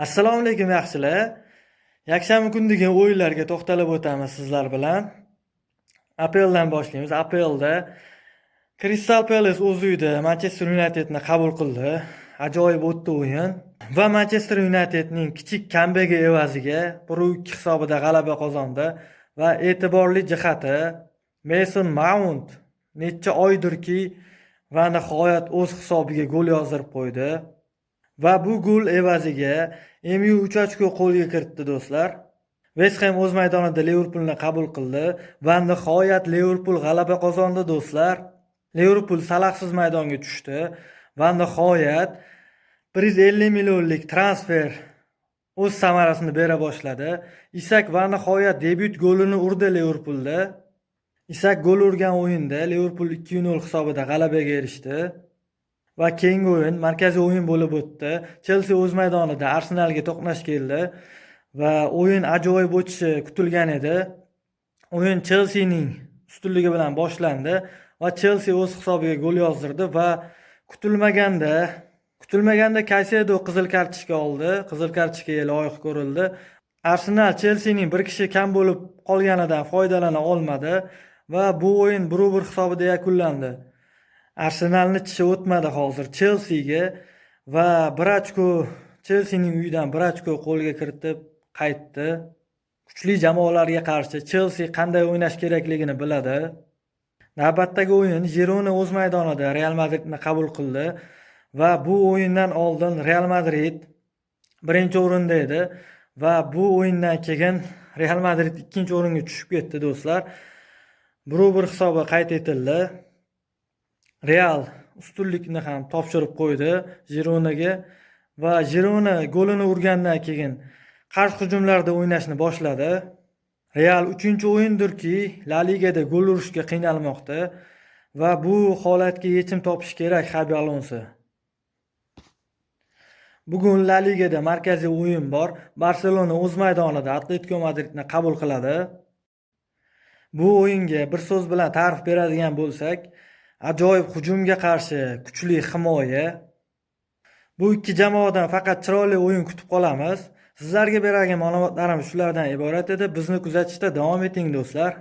Assalomu alaykum yaxshilar. Yakshanba kundagi o'yinlarga to'xtalib o'tamiz sizlar bilan. APLdan boshlaymiz. APLda Crystal Palace o'z uyida Manchester Unitedni qabul qildi. Ajoyib o'tdi o'yin. Va Manchester Unitedning kichik kambegi evaziga 1-2 hisobida g'alaba qozondi va e'tiborli jihati Mason Mount necha oydirki va nihoyat o'z hisobiga gol yozdirib qo'ydi. Va bu gol evaziga MU 3 ochko qo'lga kiritdi do'stlar. West Ham o'z maydonida Liverpoolni qabul qildi va nihoyat Liverpool g'alaba qozondi do'stlar. Liverpool Salahsiz maydonga tushdi va nihoyat 150 millionlik transfer o'z samarasini bera boshladi. Isak va nihoyat debyut golini urdi Liverpoolda. Isak gol urgan o'yinda Liverpool 2-0 hisobida g'alabaga erishdi. Va keyingi o'yin markaziy o'yin bo'lib o'tdi. Chelsea o'z maydonida Arsenalga to'qnash keldi va o'yin ajoyib o'tishi kutilgan edi. O'yin Chelseaning ustunligi bilan boshlandi va Chelsea o'z hisobiga gol yozdirdi va kutilmaganda Caicedo qizil kartochka oldi. Qizil kartochkaga loyiq ko'rildi. Arsenal Chelseaning bir kishi kam bo'lib qolganidan foydalana olmadi va bu o'yin 1-1 hisobida yakunlandi. Arsenalni tishi o'tmadi hozir Chelseaga va 1 ochko Chelseaning uyidan 1 ochko qo'lga kiritib qaytdi. Kuchli jamoalarga qarshi Chelsea qanday o'ynash kerakligini biladi. Navbatdagi o'yin Girona o'z maydonida Real Madridni qabul qildi va bu o'yindan oldin Real Madrid birinchi o'rinda edi va bu o'yindan keyin Real Madrid ikkinchi o'ringa tushib ketdi do'stlar. 1-1 hisobi qayd etildi. Real ustunlikni ham topshirib qo'ydi Gironaga va Girona golini urgandan keyin qarshi hujumlarda o'ynashni boshladi. Real 3-o'yindirki La Ligada gol urishga qiynalmoqda va bu holatga yechim topish kerak Xabi Alonso. Bugun La Ligada markaziy o'yin bor. Barselona o'z maydonida Atletico Madridni qabul qiladi. Bu o'yinga bir so'z bilan ta'rif beradigan bo'lsak, ajoyib hujumga qarshi kuchli himoya. Bu ikki jamoadan faqat chiroyli o'yin kutib qolamiz. Sizlarga beradigan ma'lumotlarim shulardan iborat edi. Bizni kuzatishda davom eting do'stlar.